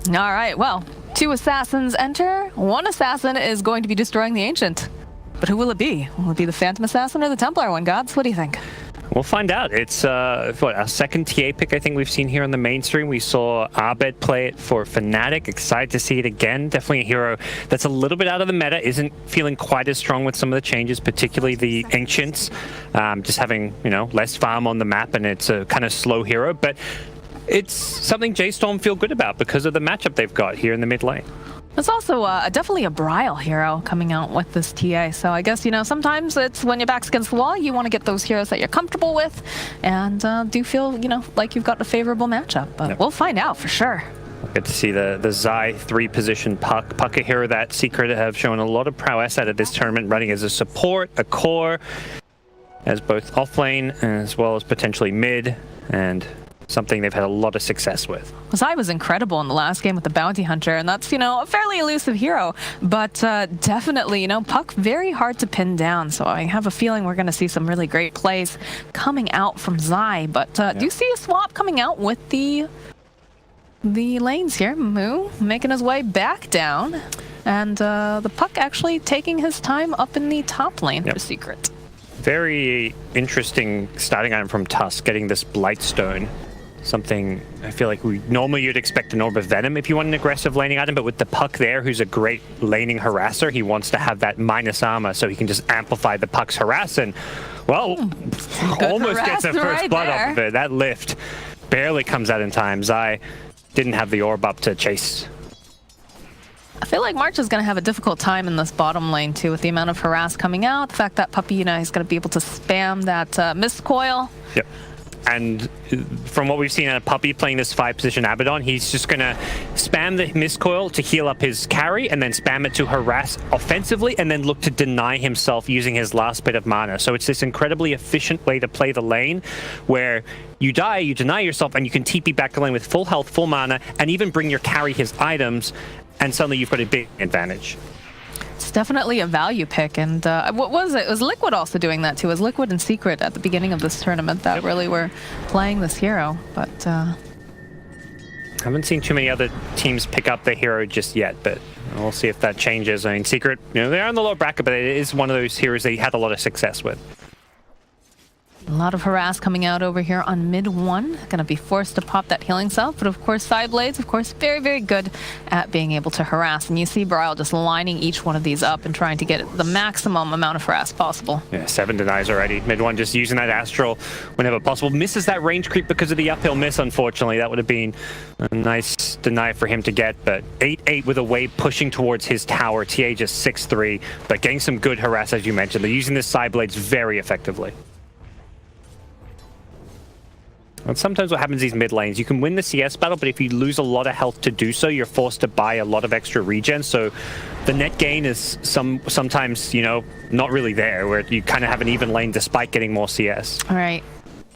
All right, well, 2 assassins enter. 1 assassin is going to be destroying the Ancient. But who will it be? Will it be the Phantom Assassin or the Templar one, Gods? What do you think? We'll find out. It's what, a second TA pick I think we've seen here on the mainstream. We saw Abed play it for Fnatic. Excited to see it again. Definitely a hero that's a little bit out of the meta. Isn't feeling quite as strong with some of the changes, particularly the Ancients. Just having, you know, less farm on the map, and it's a kind of slow hero. But it's something J.Storm feel good about because of the matchup they've got here in the mid lane. There's also definitely a Brile hero coming out with this TA. So I guess, you know, sometimes it's when your back's against the wall, you want to get those heroes that you're comfortable with and do feel, you know, like you've got a favorable matchup. But we'll find out for sure. Good to see the Zai 3-position Puck. Puck, a hero that Secret have shown a lot of prowess at this tournament, running as a support, a core, as both offlane as well as potentially mid, and something they've had a lot of success with. Zai was incredible in the last game with the Bounty Hunter, and that's, you know, a fairly elusive hero, but definitely, you know, Puck very hard to pin down, so I have a feeling we're going to see some really great plays coming out from Zai, but do you see a swap coming out with the lanes here? Moo making his way back down, and the Puck actually taking his time up in the top lane for Secret. Very interesting starting item from Tusk, getting this Blightstone. Something I feel like normally you'd expect an Orb of Venom if you want an aggressive laning item, but with the Puck there, who's a great laning harasser, he wants to have that minus armor so he can just amplify the Puck's harass, and, well, almost gets a first blood off of it. That lift barely comes out in time. Zai didn't have the orb up to chase. I feel like March is going to have a difficult time in this bottom lane, too, with the amount of harass coming out. The fact that Puppy, you know, he's going to be able to spam that Mist Coil. Yep. And from what we've seen out of Puppy playing this 5-position Abaddon, he's just going to spam the Mist Coil to heal up his carry, and then spam it to harass offensively, and then look to deny himself using his last bit of mana. So it's this incredibly efficient way to play the lane, where you die, you deny yourself, and you can TP back the lane with full health, full mana, and even bring your carry his items, and suddenly you've got a big advantage. It's definitely a value pick, and what was it? It was Liquid also doing that too. It was Liquid and Secret at the beginning of this tournament that really were playing this hero, but haven't seen too many other teams pick up the hero just yet, but we'll see if that changes. I mean, Secret, you know, they're on the low bracket, but it is one of those heroes they had a lot of success with. A lot of harass coming out over here on MidOne. Going to be forced to pop that healing self, but of course Sideblades, of course, very, very good at being able to harass. And you see Brile just lining each one of these up and trying to get the maximum amount of harass possible. Yeah, 7 denies already. MidOne just using that Astral whenever possible. Misses that range creep because of the uphill miss, unfortunately. That would have been a nice deny for him to get, but 8-8 with a wave pushing towards his tower. TA just 6-3, but getting some good harass, as you mentioned. They're using this Sideblades very effectively. And sometimes what happens in these mid lanes, you can win the CS battle, but if you lose a lot of health to do so, you're forced to buy a lot of extra regen. So the net gain is sometimes, you know, not really there, where you kind of have an even lane despite getting more CS. All right.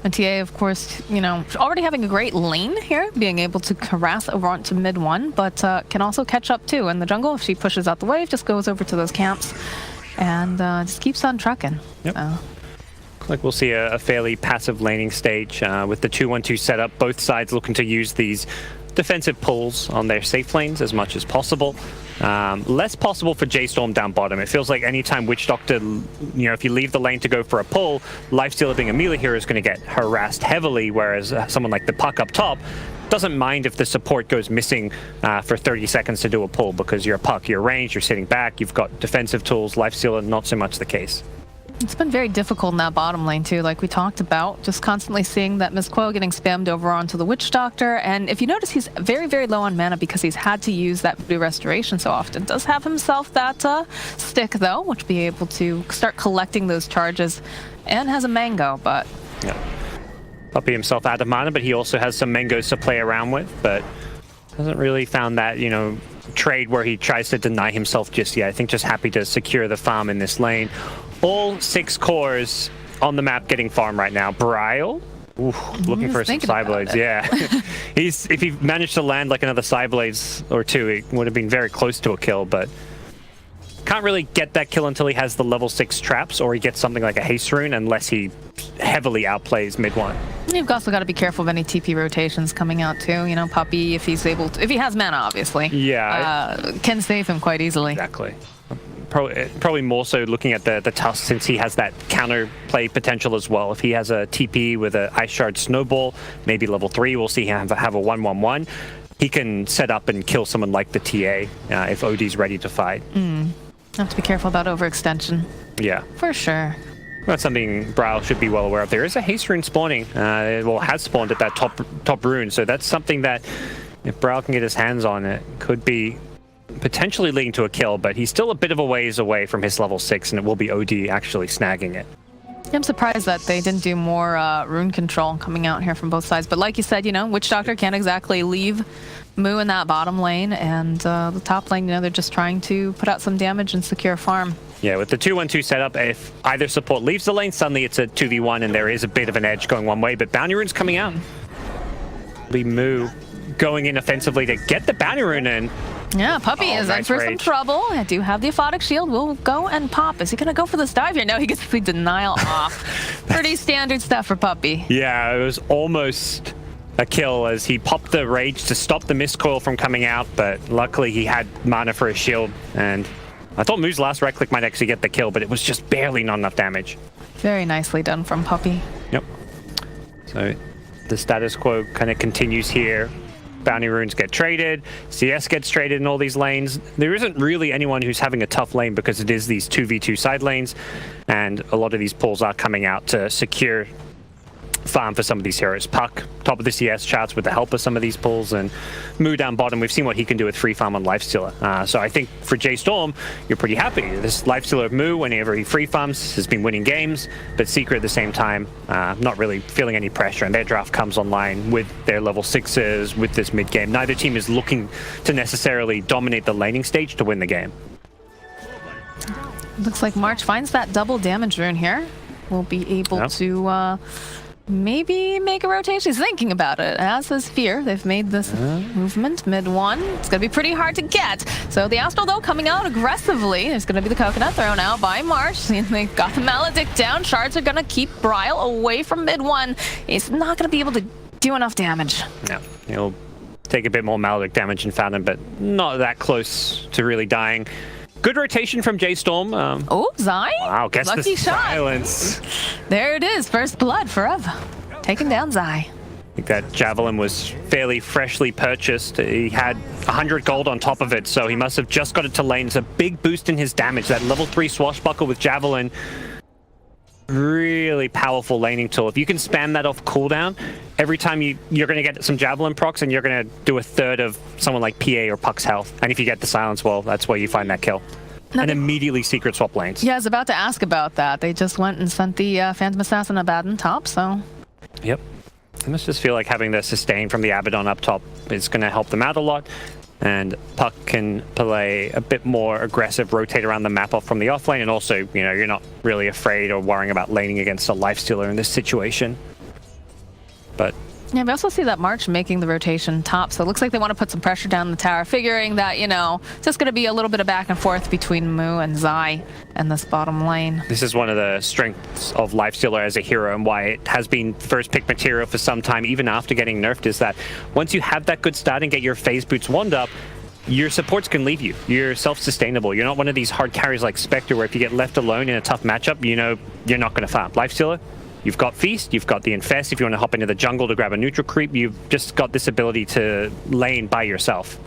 And TA, of course, you know, already having a great lane here, being able to harass over onto MidOne, but can also catch up too. In the jungle, if she pushes out the wave, just goes over to those camps and just keeps on trucking. Yep. Like we'll see a fairly passive laning stage with the 2-1-2 setup. Both sides looking to use these defensive pulls on their safe lanes as much as possible. Less possible for J.Storm down bottom. It feels like anytime Witch Doctor, you know, if you leave the lane to go for a pull, Lifestealer being a melee hero is going to get harassed heavily, whereas someone like the Puck up top doesn't mind if the support goes missing for 30 seconds to do a pull, because you're a Puck, you're ranged, you're sitting back, you've got defensive tools. Lifestealer, not so much the case. It's been very difficult in that bottom lane too, like we talked about, just constantly seeing that Mist Coil getting spammed over onto the Witch Doctor. And if you notice, he's very, very low on mana because he's had to use that Voodoo Restoration so often. Does have himself that stick though, which will be able to start collecting those charges, and has a Mango, but... Yeah. Puppy himself out of mana, but he also has some Mangoes to play around with, but hasn't really found that, you know, trade where he tries to deny himself just yet. I think just happy to secure the farm in this lane. All 6 cores on the map getting farm right now. Brile, looking for some Sideblades. Yeah, if he managed to land like another Sideblades or 2, it would have been very close to a kill. But can't really get that kill until he has the level 6 traps, or he gets something like a haste rune, unless he heavily outplays MidOne. You've also got to be careful of any TP rotations coming out too. You know, Puppy, if he's able to, if he has mana, obviously, can save him quite easily. Exactly. Probably more so looking at the Tusk, since he has that counter play potential as well. If he has a TP with an Ice Shard Snowball, maybe level 3, we'll see him have a 1/1/1. He can set up and kill someone like the TA if OD's ready to fight. Have to be careful about overextension. Yeah. For sure. That's something Braille should be well aware of. There is a haste rune spawning, well, has spawned at that top rune, so that's something that if Braille can get his hands on it, could be potentially leading to a kill, but he's still a bit of a ways away from his level 6, and it will be OD actually snagging it. I'm surprised that they didn't do more rune control coming out here from both sides. But like you said, you know, Witch Doctor can't exactly leave Moo in that bottom lane, and the top lane, you know, they're just trying to put out some damage and secure farm. Yeah, with the 2-1-2 setup, if either support leaves the lane, suddenly it's a 2v1, and there is a bit of an edge going one way, but Bounty Rune's coming out. Moo going in offensively to get the Bounty Rune in. Yeah, Puppy is in for some rage. trouble. I do have the Aphotic Shield. We'll go and pop. Is he going to go for this dive here? No, he gets the denial off. Pretty standard stuff for Puppy. Yeah, it was almost a kill as he popped the Rage to stop the Mist Coil from coming out, but luckily he had mana for a shield, and I thought Moo's last right click might actually get the kill, but it was just barely not enough damage. Very nicely done from Puppy. Yep. So the status quo kind of continues here. Bounty Runes get traded, CS gets traded in all these lanes. There isn't really anyone who's having a tough lane because it is these 2v2 side lanes, and a lot of these pulls are coming out to secure farm for some of these heroes. Puck, top of the CS charts with the help of some of these pulls, and Moo down bottom, we've seen what he can do with free farm on Lifestealer. So I think for J.Storm, you're pretty happy. This Lifestealer of Moo, whenever he free farms, has been winning games, but Secret at the same time, not really feeling any pressure, and their draft comes online with their level 6s, with this mid game. Neither team is looking to necessarily dominate the laning stage to win the game. Looks like March finds that double damage rune here. We'll be able to maybe make a rotation. He's thinking about it, as is Fear. They've made this movement mid-1. It's going to be pretty hard to get. So the Astral, though, coming out aggressively. There's going to be the Coconut thrown out by March. They got the Maledict down. Shards are going to keep Bryle away from mid-1. He's not going to be able to do enough damage. No, he'll take a bit more Maledict damage in Fountain, but not that close to really dying. Good rotation from J.Storm. Oh, Zai. Wow, gets Lucky the silence. There it is. First blood forever. Taking down Zai. I think that Javelin was fairly freshly purchased. He had 100 gold on top of it, so he must have just got it to lane. It's a big boost in his damage. That level 3 Swashbuckle with Javelin, really powerful laning tool. If you can spam that off cooldown, every time you're going to get some Javelin procs, and you're going to do a third of someone like PA or Puck's health. And if you get the silence, well, that's where you find that kill. And immediately secret swap lanes. Yeah, I was about to ask about that. They just went and sent the Phantom Assassin Abaddon top, so... Yep. I must just feel like having the sustain from the Abaddon up top is going to help them out a lot. And Puck can play a bit more aggressive, rotate around the map off from the offlane, and also, you know, you're not really afraid or worrying about laning against a Lifestealer in this situation. But yeah, we also see that March making the rotation top, so it looks like they want to put some pressure down the tower, figuring that, you know, it's just going to be a little bit of back and forth between Moo and Zai in this bottom lane. This is one of the strengths of Lifestealer as a hero, and why it has been first pick material for some time, even after getting nerfed, is that once you have that good start and get your phase boots wand up, your supports can leave you. You're self-sustainable. You're not one of these hard carries like Spectre, where if you get left alone in a tough matchup, you know you're not going to farm. Lifestealer, you've got Feast, you've got the Infest. If you want to hop into the jungle to grab a neutral creep, you've just got this ability to lane by yourself.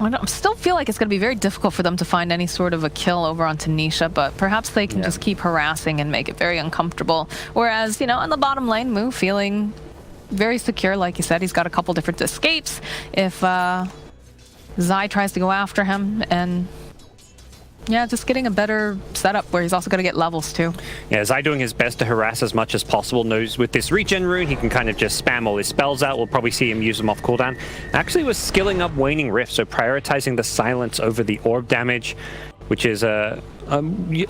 I still feel like it's going to be very difficult for them to find any sort of a kill over on Tanisha, but perhaps they can just keep harassing and make it very uncomfortable. Whereas, you know, on the bottom lane, Moo feeling very secure. Like you said, he's got a couple different escapes. If Zai tries to go after him, and yeah, just getting a better setup where he's also going to get levels too. Yeah, Zai doing his best to harass as much as possible. Knows with this regen rune, he can kind of just spam all his spells out. We'll probably see him use them off cooldown. Actually was skilling up Waning Rift, so prioritizing the silence over the orb damage, which is a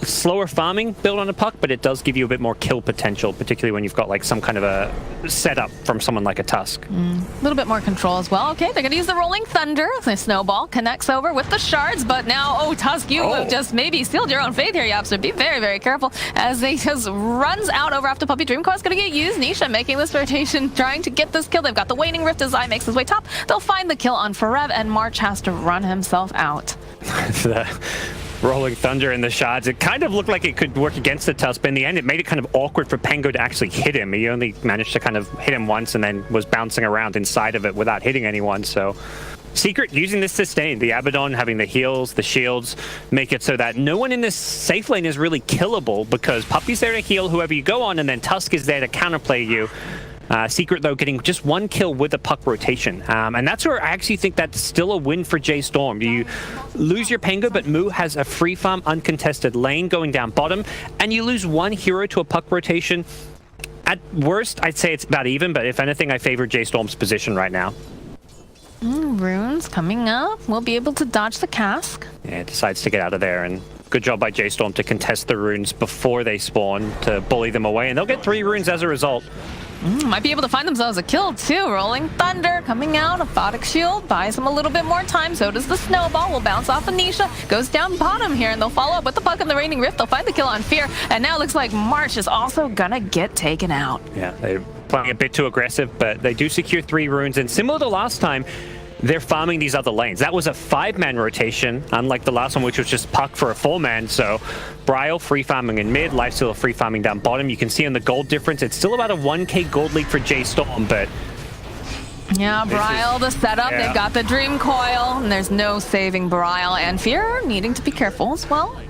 slower farming build on a Puck, but it does give you a bit more kill potential, particularly when you've got like some kind of a setup from someone like a Tusk. A little bit more control as well. Okay, they're going to use the Rolling Thunder. The Snowball connects over with the shards, but now, oh, Tusk, you have just maybe sealed your own fate here, Yap, so be very, very careful as they just runs out over after Puppy. Dream Coil's going to get used. Nisha making this rotation, trying to get this kill. They've got the Waning Rift as Zai makes his way top. They'll find the kill on Forev, and March has to run himself out. The Rolling Thunder and the shards, it kind of looked like it could work against the Tusk, but in the end it made it kind of awkward for Pengo to actually hit him. He only managed to kind of hit him once and then was bouncing around inside of it without hitting anyone. So Secret using this sustain, the Abaddon having the heals, the shields, make it so that no one in this safe lane is really killable because Puppy's there to heal whoever you go on, and then Tusk is there to counterplay you. Secret, though, getting just one kill with a Puck rotation. And that's where I actually think that's still a win for J.Storm. You lose your Pengo, but Mu has a free farm, uncontested lane going down bottom, and you lose one hero to a Puck rotation. At worst, I'd say it's about even, but if anything, I favor J.Storm's position right now. Runes coming up. We'll be able to dodge the cask. Yeah, decides to get out of there, and good job by J.Storm to contest the runes before they spawn to bully them away, and they'll get 3 runes as a result. Might be able to find themselves a kill too. Rolling Thunder coming out. Aphotic Shield buys them a little bit more time. So does the Snowball. Will bounce off Anisha. Goes down bottom here, and they'll follow up with the Puck and the Raining Rift. They'll find the kill on Fear. And now it looks like March is also gonna get taken out. Yeah, they're playing a bit too aggressive, but they do secure 3 runes. And similar to last time, they're farming these other lanes. That was a 5-man rotation, unlike the last one, which was just Puck for a 4-man. So Bryle free farming in mid, Lifesteal free farming down bottom. You can see on the gold difference, it's still about a 1k gold lead for J.Storm, but yeah, Bryle, the setup. They've got the Dream Coil, and there's no saving Bryle. And Fear needing to be careful as well.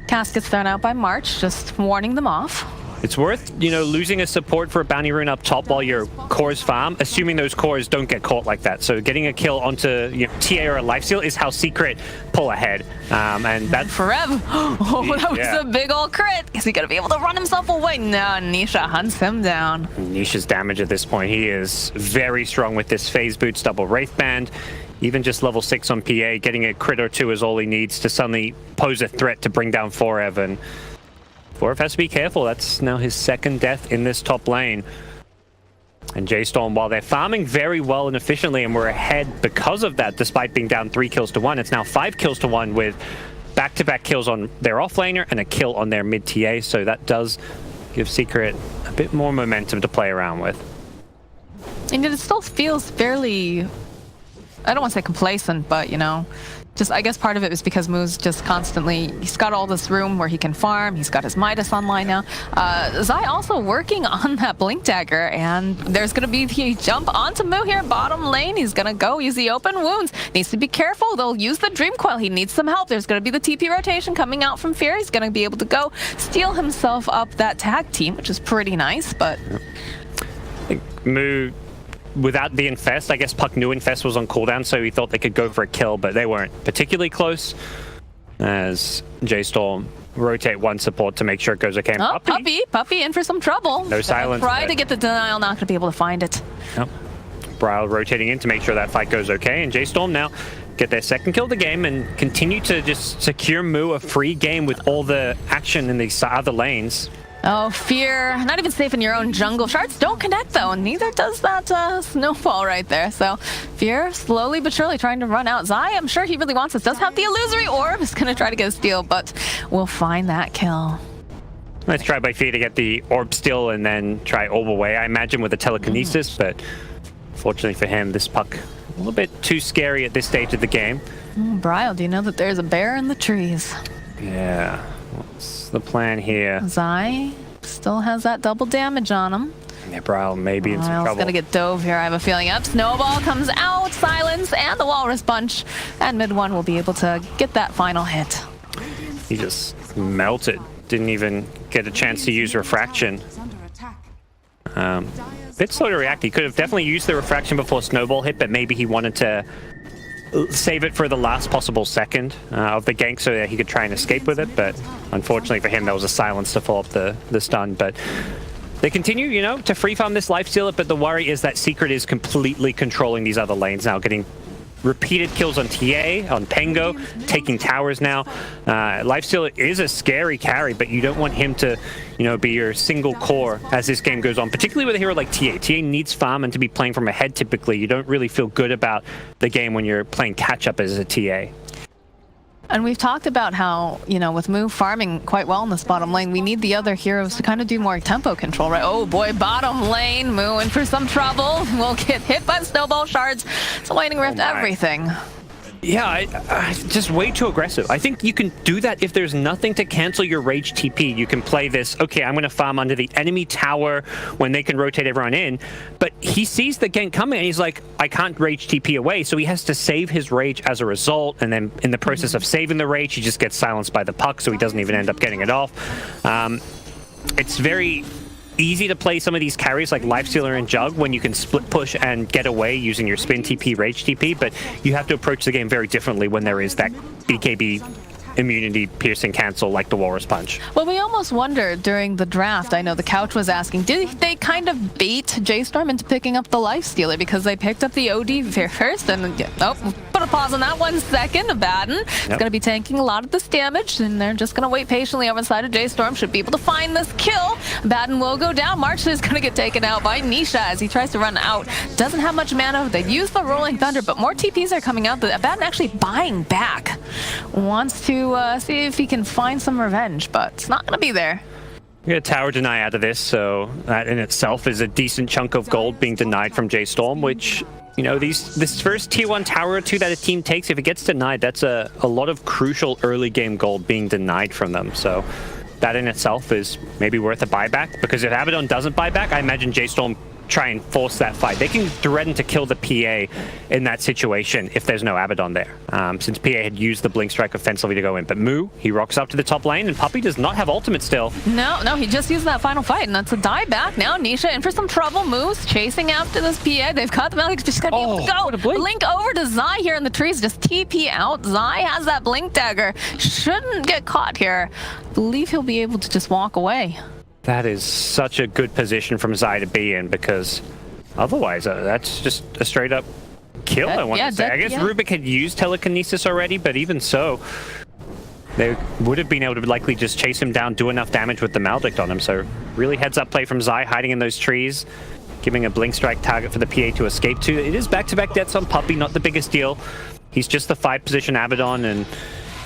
Cask gets thrown out by March, just warning them off. It's worth, losing a support for a bounty rune up top while your cores farm, assuming those cores don't get caught like that. So getting a kill onto TA or a lifesteal is how Secret pull ahead. And that's Forev. Oh, that was a big old crit. Is he going to be able to run himself away? No, Nisha hunts him down. Nisha's damage at this point. He is very strong with this phase boots, double Wraith Band. Even just level 6 on PA, getting a crit or 2 is all he needs to suddenly pose a threat to bring down Forev. And Forev has to be careful. That's now his 2nd death in this top lane. And J.Storm, while they're farming very well and efficiently, and we're ahead because of that, despite being down 3 kills to 1, it's now 5 kills to 1 with back-to-back kills on their offlaner and a kill on their mid-TA. So that does give Secret a bit more momentum to play around with. And it still feels fairly, I don't want to say complacent, but, just, I guess part of it is because Moo's just constantly, he's got all this room where he can farm. He's got his Midas online now. Zai also working on that Blink Dagger, and there's going to be the jump onto Moo here, bottom lane. He's going to go use the open wounds. Needs to be careful. They'll use the Dream Coil. He needs some help. There's going to be the TP rotation coming out from Fear. He's going to be able to go steal himself up that tag team, which is pretty nice, but I think Moo, without the Infest, I guess Puck knew Infest was on cooldown, so he thought they could go for a kill, but they weren't particularly close. As J.Storm rotate one support to make sure it goes okay. Oh, Puppy in for some trouble. No silence. Try to get the denial, not going to be able to find it. Yep. Bryle rotating in to make sure that fight goes okay, and J.Storm now get their 2nd kill of the game and continue to just secure Moo a free game with all the action in these other lanes. Oh, Fear. Not even safe in your own jungle. Shards don't connect, though, and neither does that Snowball right there. So Fear slowly but surely trying to run out. Zai, I'm sure he really wants this. Does have the illusory orb. Is going to try to get a steal, but we'll find that kill. Let's try by Fear to get the orb still and then try orb away, I imagine, with a telekinesis, but fortunately for him, this Puck a little bit too scary at this stage of the game. Bryle, do you know that there's a bear in the trees? Yeah. What's the plan here? Zai still has that double damage on him. Yeah, Bryle may be in some trouble. Gonna get dove here, I have a feeling. Up, Snowball comes out, silence, and the Walrus Punch. And MidOne will be able to get that final hit. He just melted. Didn't even get a chance to use Refraction. Bit slow to react. He could have definitely used the Refraction before Snowball hit, but maybe he wanted to save it for the last possible second of the gank so that he could try and escape with it, but unfortunately for him, there was a silence to follow up the stun. But they continue, to free farm this lifesteal, but the worry is that Secret is completely controlling these other lanes now, getting repeated kills on TA, on Pengo, taking towers now. Lifestealer is a scary carry, but you don't want him to, be your single core as this game goes on, particularly with a hero like TA. TA needs farm and to be playing from ahead typically. You don't really feel good about the game when you're playing catch-up as a TA. And we've talked about how, with Moo farming quite well in this bottom lane, we need the other heroes to kind of do more tempo control, right? Oh boy, bottom lane, Moo in for some trouble. We'll get hit by snowball shards. It's a lightning rift, everything. Yeah, just way too aggressive. I think you can do that if there's nothing to cancel your rage TP. You can play this, okay, I'm going to farm under the enemy tower when they can rotate everyone in. But he sees the gank coming and he's like, I can't rage TP away. So he has to save his rage as a result. And then in the process of saving the rage, he just gets silenced by the puck. So he doesn't even end up getting it off. It's very easy to play some of these carries like Lifestealer and Jug when you can split push and get away using your spin TP, rage TP, but you have to approach the game very differently when there is that BKB immunity piercing cancel like the Walrus Punch. Well, we almost wondered during the draft, I know the couch was asking, did they kind of bait J.Storm into picking up the Lifestealer because they picked up the OD first and put a pause on that 1 second. Abaddon is going to be tanking a lot of this damage and they're just going to wait patiently over the side of J.Storm. Should be able to find this kill. Abaddon will go down. March is going to get taken out by Nisha as he tries to run out. Doesn't have much mana. They use the Rolling Thunder, but more TPs are coming out. Abaddon actually buying back. Wants to see if he can find some revenge, but it's not going to be there. We get a tower deny out of this, so that in itself is a decent chunk of gold being denied from J.Storm, which, this first tier 1 tower or 2 that a team takes, if it gets denied, that's a lot of crucial early game gold being denied from them. So that in itself is maybe worth a buyback, because if Abaddon doesn't buy back, I imagine J.Storm try and force that fight. They can threaten to kill the PA in that situation if there's no Abaddon there, since PA had used the Blink Strike offensively to go in. But Moo, he rocks up to the top lane, and Puppey does not have ultimate still. No, he just used that final fight, and that's a die back. Now Nisha in for some trouble. Moo's chasing after this PA. They've got the Malik, just gotta be able to go. Blink over to Zai here in the trees, just TP out. Zai has that Blink Dagger. Shouldn't get caught here. I believe he'll be able to just walk away. That is such a good position from Zai to be in, because otherwise that's just a straight up kill, I want to say. I guess Rubik had used telekinesis already, but even so, they would have been able to likely just chase him down, do enough damage with the Maledict on him. So really heads up play from Zai, hiding in those trees, giving a Blink Strike target for the PA to escape to. It is back-to-back deaths on Puppey, not the biggest deal. He's just the 5 position Abaddon, and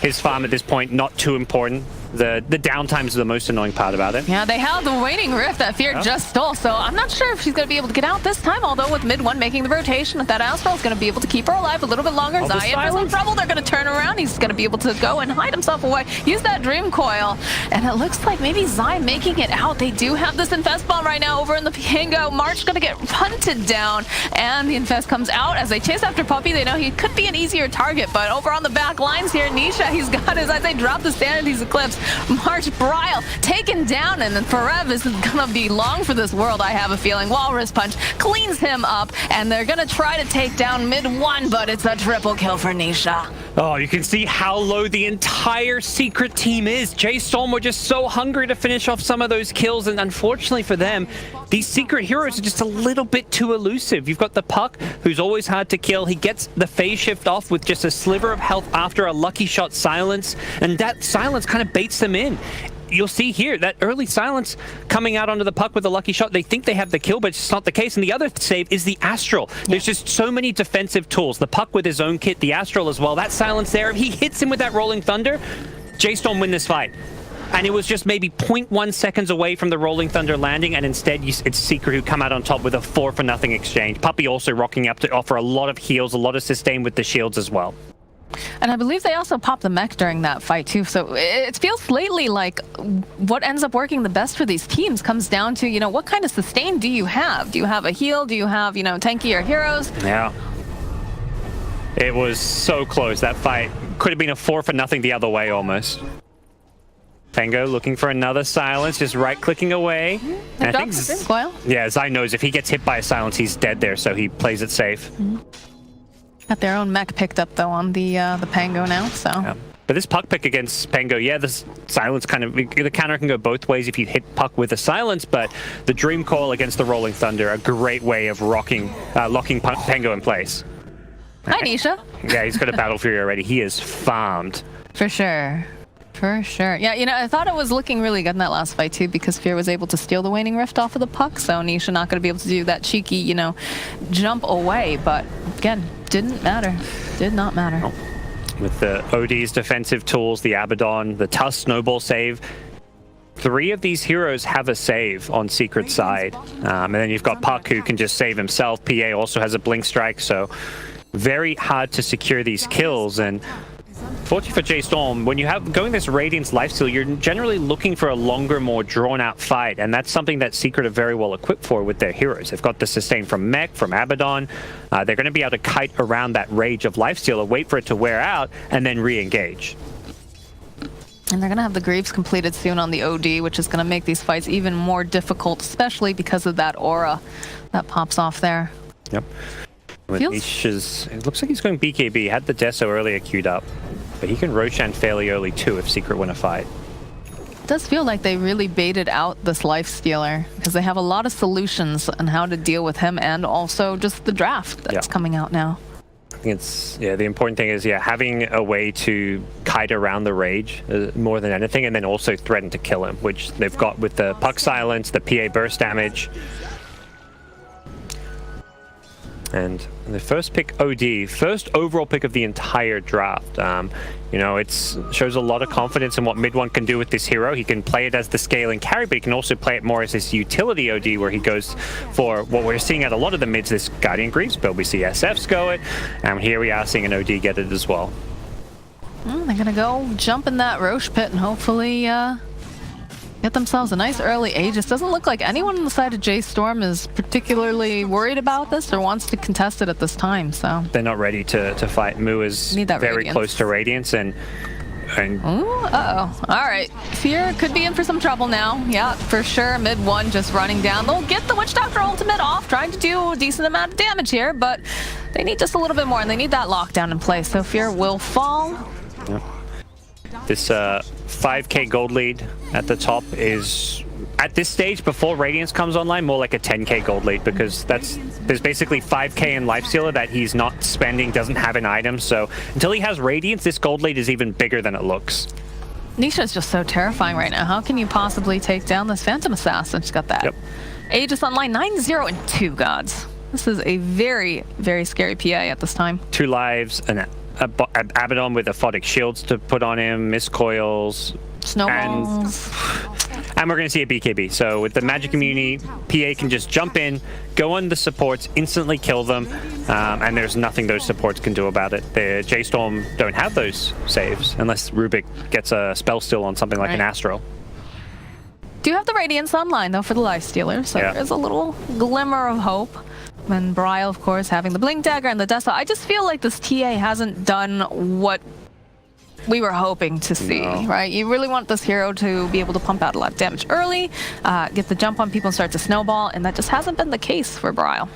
his farm at this point not too important. The downtime is the most annoying part about it. Yeah, they held the waning rift that Fear just stole, so I'm not sure if she's going to be able to get out this time, although with MidOne making the rotation, that Astral is going to be able to keep her alive a little bit longer. Zai in for some trouble. They're going to turn around. He's going to be able to go and hide himself away. Use that Dream Coil, and it looks like maybe Zai making it out. They do have this Infest Bomb right now over in the Piango. March going to get hunted down, and the Infest comes out as they chase after Puppey. They know he could be an easier target, but over on the back lines here, Nisha, he's got his, as they drop the Sanity's Eclipse. March Bryle taken down, and then Forev is gonna be long for this world, I have a feeling. Walrus Punch cleans him up, and they're gonna try to take down MidOne, but it's a triple kill for Nisha. Oh, you can see how low the entire secret team is. J.Storm were just so hungry to finish off some of those kills, and unfortunately for them, these secret heroes are just a little bit too elusive. You've got the Puck, who's always hard to kill. He gets the phase shift off with just a sliver of health after a lucky shot silence, and that silence kind of baits them in. You'll see here that early silence coming out onto the Puck with a lucky shot. They think they have the kill, but it's not the case. And the other save is the Astral. There's just so many defensive tools. The Puck with his own kit, the Astral as well. That silence there, if he hits him with that Rolling Thunder, J.Storm win this fight. And it was just maybe 0.1 seconds away from the Rolling Thunder landing, and instead it's Secret who come out on top with a 4-for-0 exchange. Puppey also rocking up to offer a lot of heals, a lot of sustain with the shields as well. And I believe they also popped the mech during that fight too. So it feels lately like what ends up working the best for these teams comes down to, what kind of sustain do you have? Do you have a heal? Do you have, tankier heroes? Yeah. It was so close. That fight could have been a 4-for-0 the other way almost. Pengo looking for another silence, just right-clicking away. And I think, yeah, Zai knows if he gets hit by a silence, he's dead there, so he plays it safe. Got their own mech picked up though on the Pango now, so. Yeah. But this Puck pick against Pengo, yeah, the silence the counter can go both ways if you hit Puck with a silence, but the Dream Coil against the Rolling Thunder, a great way of locking Pengo in place. Hi, Nisha. Yeah, he's got a Battle Fury already. He is farmed. For sure. For sure. Yeah, you know, I thought it was looking really good in that last fight, too, because Fear was able to steal the Waning Rift off of the puck, so Nisha not going to be able to do that cheeky, you know, jump away. But, again, didn't matter. Did not matter. Oh. With the OD's defensive tools, the Abaddon, the Tusk Snowball save, 3 of these heroes have a save on Secret side. And then you've got Puck, who can just save himself. PA also has a Blink Strike, so very hard to secure these kills. And fortunately for J.Storm, when you have going this Radiant's lifesteal, you're generally looking for a longer, more drawn-out fight, and that's something that Secret are very well equipped for with their heroes. They've got the sustain from Mech, from Abaddon. They're going to be able to kite around that rage of lifesteal and wait for it to wear out, and then re-engage. And they're going to have the Greaves completed soon on the OD, which is going to make these fights even more difficult, especially because of that aura that pops off there. Yep. With Nisha's, it looks like he's going BKB. Had the Deso earlier queued up, but he can Roshan fairly early too if Secret win a fight. It does feel like they really baited out this Lifestealer because they have a lot of solutions on how to deal with him, and also just the draft that's coming out now. I think it's, the important thing is, having a way to kite around the rage more than anything, and then also threaten to kill him, which they've got with the Puck Silence, the PA burst damage. And the first pick OD, first overall pick of the entire draft. You know, it shows a lot of confidence in what MidOne can do with this hero. He can play it as the scaling carry, but he can also play it more as this utility OD, where he goes for what we're seeing at a lot of the mids, this Guardian Greaves build. We see SFs go it, and here we are seeing an OD get it as well. They're going to go jump in that Roche pit and hopefully get themselves a nice early Aegis. Doesn't look like anyone on the side of J.Storm is particularly worried about this or wants to contest it at this time, so. They're not ready to fight. Mu is very Radiance. close to Radiance, and Ooh, uh-oh. All right. Fear could be in for some trouble now. Yeah, for sure. MidOne just running down. They'll get the Witch Doctor ultimate off, trying to do a decent amount of damage here, but they need just a little bit more, and they need that lockdown in place, so Fear will fall. Yep. This 5k gold lead at the top is, at this stage, before Radiance comes online, more like a 10k gold lead, because there's basically 5k in Lifestealer that he's not spending, doesn't have an item, so until he has Radiance, this gold lead is even bigger than it looks. Nisha's just so terrifying right now. How can you possibly take down this Phantom Assassin? She's got that. Yep. Aegis online, 9-0 and 2 gods. This is a very, very scary PA at this time. 2 lives, and Abaddon with aphotic shields to put on him, miscoils, snowballs, and we're going to see a BKB. So with the magic immunity, PA can just jump in, go on the supports, instantly kill them, and there's nothing those supports can do about it. The J.Storm don't have those saves unless Rubik gets a spell steal on something like an Astral. Do have the Radiance online though for the Lifestealer, so there's a little glimmer of hope. And Bryle, of course, having the Blink Dagger and the Deso. I just feel like this TA hasn't done what we were hoping to see, right? You really want this hero to be able to pump out a lot of damage early, get the jump on people and start to snowball, and that just hasn't been the case for Bryle.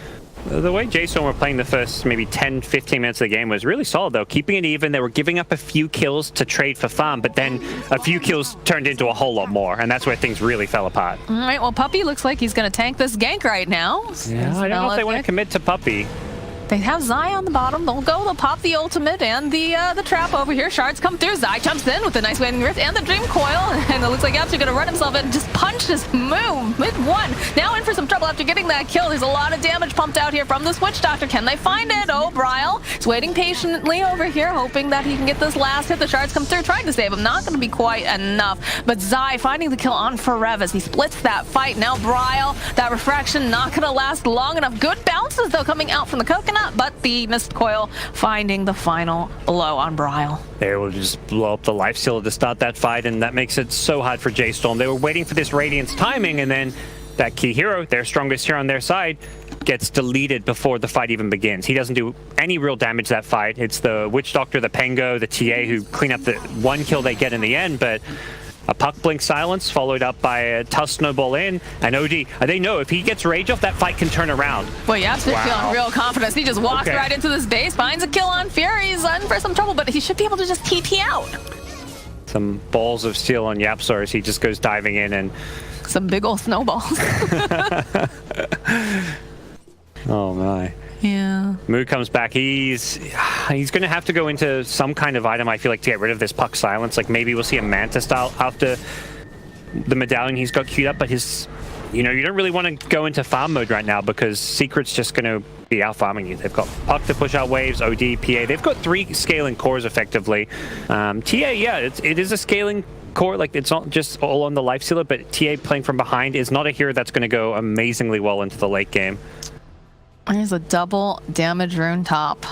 The way J.Storm were playing the first maybe 10, 15 minutes of the game was really solid, though. Keeping it even, they were giving up a few kills to trade for farm, but then a few kills turned into a whole lot more, and that's where things really fell apart. All right, well, Puppey looks like he's going to tank this gank right now. Yeah, I don't know if they want to commit to Puppey. They have Zai on the bottom. They'll pop the ultimate and the trap over here. Shards come through. Zai jumps in with a nice Waning Rift and the Dream Coil. And it looks like Yap's going to run himself in and just punch his move. MidOne now in for some trouble after getting that kill. There's a lot of damage pumped out here from this Witch Doctor. Can they find it? Oh, Bryle is waiting patiently over here, hoping that he can get this last hit. The Shards come through, trying to save him. Not going to be quite enough. But Zai finding the kill on Forev as he splits that fight. Now Bryle, that refraction not going to last long enough. Good bounces, though, coming out from the Coconut, but the Coil finding the final blow on Bryle. They will just blow up the Lifestealer to start that fight, and that makes it so hard for J.Storm. They were waiting for this Radiance timing, and then that key hero, their strongest hero on their side, gets deleted before the fight even begins. He doesn't do any real damage that fight. It's the Witch Doctor, the Pengo, the TA who clean up the one kill they get in the end, but a Puck Blink Silence followed up by a Tusk Snowball in, and OD, they know if he gets Rage off, that fight can turn around. Well, yeah, feeling real confidence. He just walks right into this base, finds a kill on Fury. He's in for some trouble, but he should be able to just TP out. Some balls of steel on Yapsor as he just goes diving in, and some big old snowballs. Oh my. Yeah. Moo comes back. He's going to have to go into some kind of item, I feel like, to get rid of this Puck silence. Like maybe we'll see a Manta style after the medallion he's got queued up, but his, you don't really want to go into farm mode right now because Secret's just going to be out farming you. They've got Puck to push out waves, OD, PA. They've got 3 scaling cores effectively. TA, yeah, it is a scaling core. Like it's not just all on the life stealer, but TA playing from behind is not a hero that's going to go amazingly well into the late game. Here's a double damage rune top.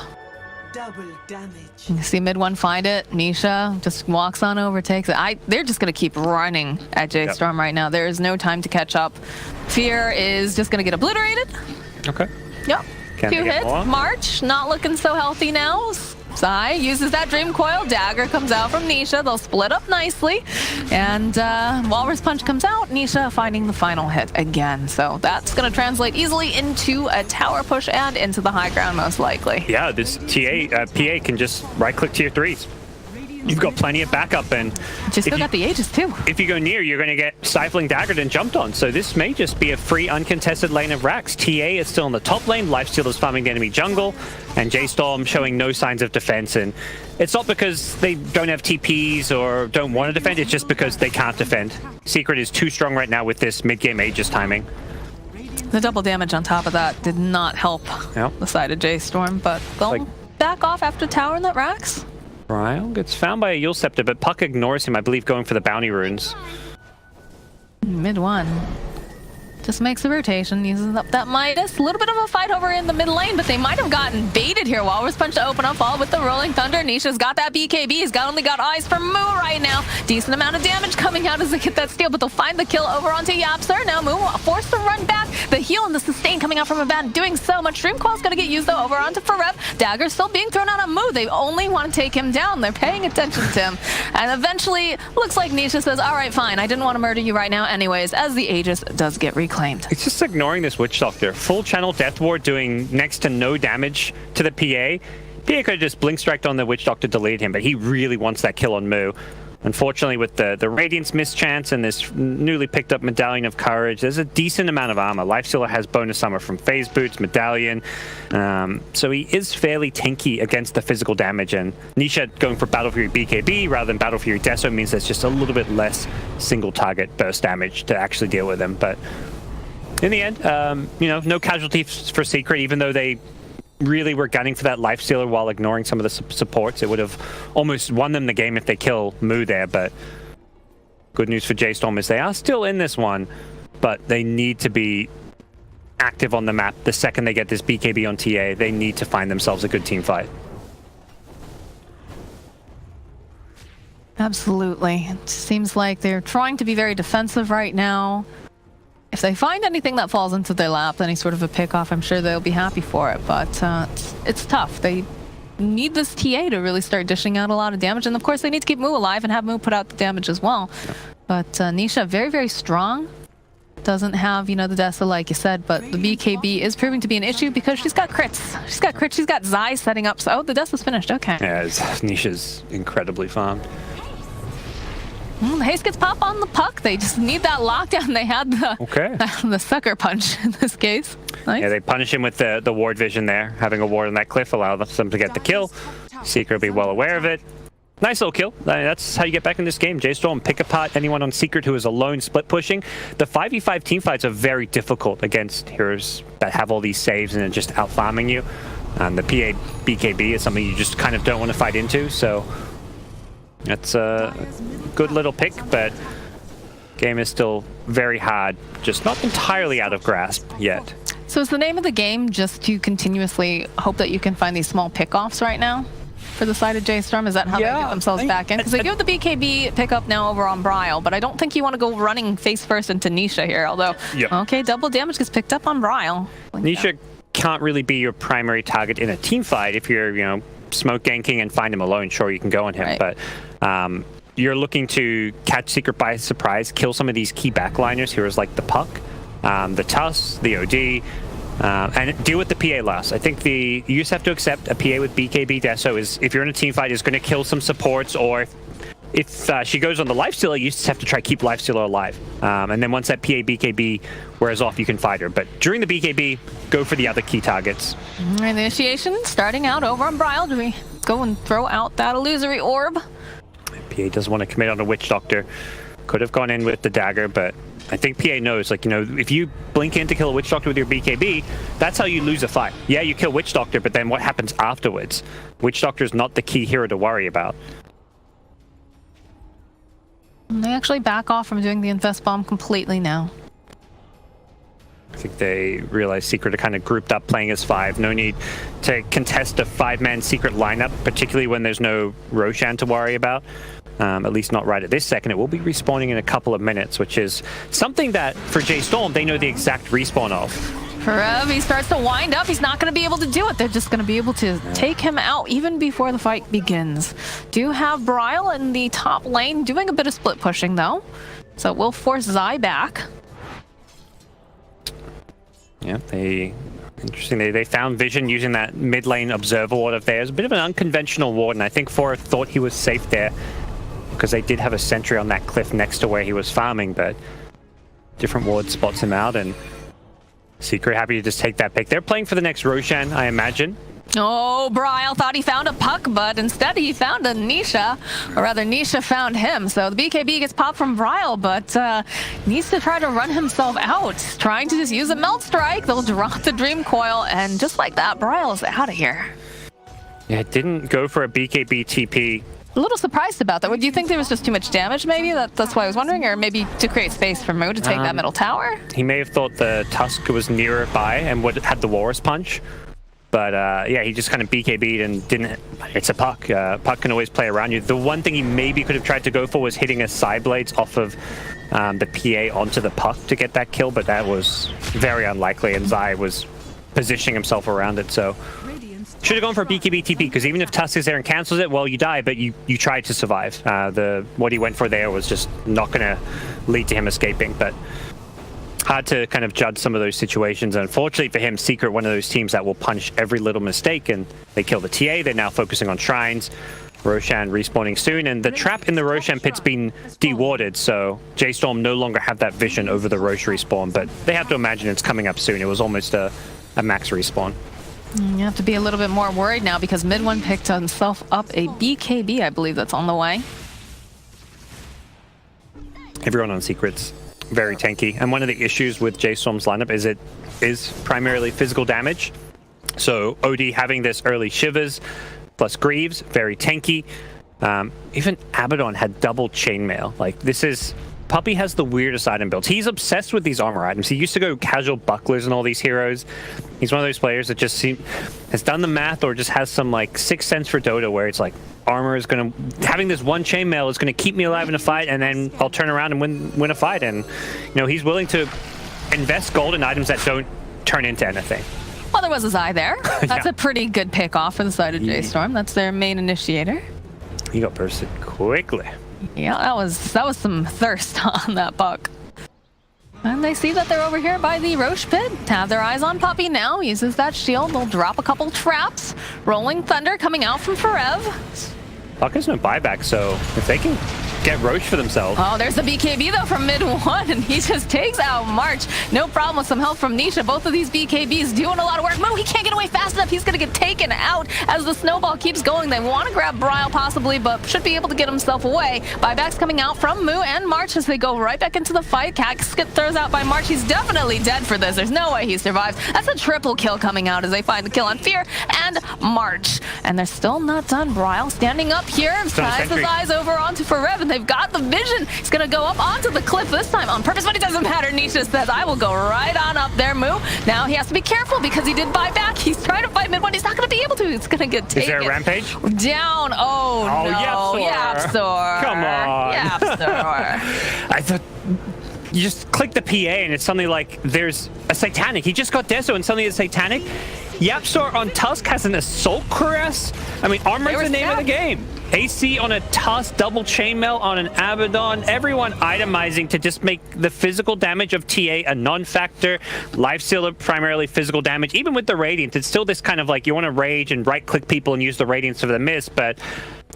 Double damage. You see MidOne find it. Nisha just walks on over, takes it. They're just going to keep running at J.Storm right now. There is no time to catch up. Fear is just going to get obliterated. Okay. Yep. Can 2 hits. March, not looking so healthy now. Sai uses that Dream Coil. Dagger comes out from Nisha. They'll split up nicely. And Walrus Punch comes out. Nisha finding the final hit again. So that's going to translate easily into a tower push and into the high ground, most likely. Yeah, this PA can just right-click tier 3s. You've got plenty of backup, and just still got the Aegis too. If you go near, you're going to get Stifling Daggered and jumped on. So this may just be a free, uncontested lane of Rax. TA is still in the top lane. Lifesteal is farming the enemy jungle, and J.Storm showing no signs of defense. And it's not because they don't have TPs or don't want to defend. It's just because they can't defend. Secret is too strong right now with this mid-game Aegis timing. The double damage on top of that did not help the side of J.Storm, but they'll back off after tower in that Rax. Ryle gets found by a Yule Scepter, but Puck ignores him, I believe, going for the bounty runes. MidOne just makes a rotation, uses up that Midas. A little bit of a fight over in the mid lane, but they might have gotten baited here. Walrus Punch to open up all with the Rolling Thunder. Nisha's got that BKB. He's only got eyes for Moo right now. Decent amount of damage coming out as they get that steal, but they'll find the kill over onto Yapster. Now Moo forced to run back. The heal and the sustain coming out from a bat, doing so much. Dream Coil's going to get used though over onto Forev. Dagger still being thrown out on Moo. They only want to take him down. They're paying attention to him. And eventually, looks like Nisha says, all right, fine. I didn't want to murder you right now anyways, as the Aegis does get reclaimed. It's just ignoring this Witch Doctor. Full channel Death Ward doing next to no damage to the PA. PA could have just blink striked on the Witch Doctor, deleted him, but he really wants that kill on Moo. Unfortunately, with the Radiance mischance and this newly picked up Medallion of Courage, there's a decent amount of armor. Lifestealer has bonus armor from Phase Boots, Medallion, so he is fairly tanky against the physical damage, and Nisha going for Battle Fury BKB rather than Battle Fury Deso means there's just a little bit less single target burst damage to actually deal with him, but in the end, no casualties for Secret, even though they really were gunning for that Lifestealer while ignoring some of the supports. It would have almost won them the game if they kill Moo there, but good news for J.Storm is they are still in this one, but they need to be active on the map. The second they get this BKB on TA, they need to find themselves a good team fight. Absolutely. It seems like they're trying to be very defensive right now. If they find anything that falls into their lap, any sort of a pick-off, I'm sure they'll be happy for it. But it's tough. They need this TA to really start dishing out a lot of damage. And of course, they need to keep Moo alive and have Moo put out the damage as well. But Nisha, very, very strong. Doesn't have, the Dessa, like you said, but the BKB is proving to be an issue because she's got crits. She's got crits. She's got Zai setting up. So, the Dessa's finished. Okay. Yeah, Nisha's incredibly farmed. The haste gets pop on the Puck. They just need that lockdown. They had the sucker punch in this case. Nice. Yeah, they punish him with the ward vision there. Having a ward on that cliff allows them to get the kill. Secret will be well aware of it. Nice little kill. That's how you get back in this game. J.Storm pick apart anyone on Secret who is alone split pushing. The 5v5 team fights are very difficult against heroes that have all these saves and are just out farming you. The PA BKB is something you just kind of don't want to fight into. So that's a good little pick, but game is still very hard, just not entirely out of grasp yet. So is the name of the game just to continuously hope that you can find these small pickoffs right now for the side of J.Storm? Is that how they get themselves back in? Because they give the BKB pickup now over on Bryle, but I don't think you want to go running face first into Nisha here, although, okay, double damage gets picked up on Bryle. Nisha can't really be your primary target in a team fight. If you're, smoke ganking and find him alone, sure, you can go on him, but you're looking to catch Secret by surprise, kill some of these key backliners, heroes like the Puck, the Tuss, the OD, and deal with the PA last. I think you just have to accept a PA with BKB Deso is, if you're in a team fight, is going to kill some supports, or if if she goes on the lifestealer, you just have to try keep lifestealer alive. And then once that PA BKB wears off, you can fight her. But during the BKB, go for the other key targets. All right, the initiation starting out over on Bryle. Do we go and throw out that illusory orb? PA doesn't want to commit on a Witch Doctor. Could have gone in with the dagger, but I think PA knows, like, you know, if you blink in to kill a Witch Doctor with your BKB, that's how you lose a fight. Yeah, you kill Witch Doctor, but then what happens afterwards? Witch Doctor is not the key hero to worry about. They actually back off from doing the Infest Bomb completely now. I think they realize Secret are kind of grouped up playing as 5. No need to contest a 5-man Secret lineup, particularly when there's no Roshan to worry about. At least not right at this second. It will be respawning in a couple of minutes, which is something that for J.Storm, they know the exact respawn of. Rev, he starts to wind up. He's not going to be able to do it. They're just going to be able to take him out even before the fight begins. Do have Bryle in the top lane doing a bit of split pushing, though. So it will force Zai back. Yeah, interesting. They found Vision using that mid lane observer ward of theirs. A bit of an unconventional ward, and I think Fora thought he was safe there because they did have a sentry on that cliff next to where he was farming, but different ward spots him out, and Secret happy to just take that pick. They're playing for the next Roshan, I imagine. Oh, Bryle thought he found a puck, but instead he found a Nisha, or rather Nisha found him. So the BKB gets popped from Bryle, but needs to try to run himself out. Trying to just use a Melt Strike. They'll drop the Dream Coil, and just like that, Bryle is out of here. Yeah, it didn't go for a BKB TP. A little surprised about that. Do you think there was just too much damage, maybe? That's why I was wondering, or maybe to create space for Moo to take that middle tower? He may have thought the Tusk was nearer by and had the Walrus Punch. But yeah, he just kind of BKB'd and didn't. It's a puck. Puck can always play around you. The one thing he maybe could have tried to go for was hitting a side blades off of the PA onto the puck to get that kill, but that was very unlikely, and Zai was positioning himself around it, so should have gone for a BKB TP, because even if Tusk is there and cancels it, well, you die, but you tried to survive. What he went for there was just not going to lead to him escaping, but hard to kind of judge some of those situations. And unfortunately for him, Secret, one of those teams that will punish every little mistake, and they kill the TA. They're now focusing on Shrines. Roshan respawning soon, and the trap in the Roshan pit's been dewarded, so J.Storm no longer have that vision over the Rosh respawn, but they have to imagine it's coming up soon. It was almost a max respawn. You have to be a little bit more worried now, because MidOne picked himself up a BKB, I believe that's on the way. Everyone on Secret's very tanky, and one of the issues with J.Storm's lineup is it is primarily physical damage. So OD having this early Shivers plus Greaves, very tanky. Even Abaddon had double chainmail. Like, this is... Puppy has the weirdest item builds. He's obsessed with these armor items. He used to go casual bucklers and all these heroes. He's one of those players that just has done the math, or just has some like sixth sense for Dota, where it's like armor is gonna, having this one chainmail is gonna keep me alive in a fight, and then I'll turn around and win a fight. And you know, he's willing to invest gold in items that don't turn into anything. Well, there was a Zai there. That's Yeah. a pretty good pick off for the side of J.Storm. That's their main initiator. He got bursted quickly. Yeah, that was some thirst on that buck. And they see that they're over here by the Rosh pit. Have their eyes on Puppy now. Uses that shield. They'll drop a couple traps. Rolling Thunder coming out from Forev. Puck has no buyback, so if they can get Roche for themselves. Oh, there's the BKB though from MidOne, and he just takes out March. No problem with some help from Nisha. Both of these BKBs doing a lot of work. Moo, he can't get away fast enough. He's going to get taken out as the snowball keeps going. They want to grab Bryle possibly, but should be able to get himself away. Buybacks coming out from Moo and March as they go right back into the fight. Casket throws out by March. He's definitely dead for this. There's no way he survives. That's a triple kill coming out as they find the kill on Fear and March. And they're still not done. Bryle standing up here, ties his eyes over onto Forev, and they've got the vision. He's gonna go up onto the cliff this time on purpose, but it doesn't matter. Nisha says, I will go right on up there, Moo. Now he has to be careful because he did buy back. He's trying to fight MidOne. He's not gonna be able to. He's gonna get taken. Is there a rampage? Down. Oh no. Yapsor. Come on. Yapsor. I thought you just click the PA and it's suddenly like there's a Satanic. He just got Deso and suddenly it's Satanic. Yapsor on Tusk has an Assault Cuirass. I mean, armor is the name of the game. AC on a Tusk, double chainmail on an Abaddon, everyone itemizing to just make the physical damage of TA a non-factor. Lifestealer primarily physical damage. Even with the Radiant, it's still this kind of like you want to rage and right-click people and use the Radiance for the miss, but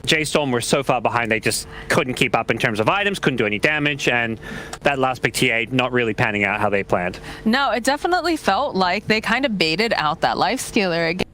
J.Storm were so far behind they just couldn't keep up in terms of items, couldn't do any damage, and that last pick TA not really panning out how they planned. No, it definitely felt like they kind of baited out that Lifestealer again.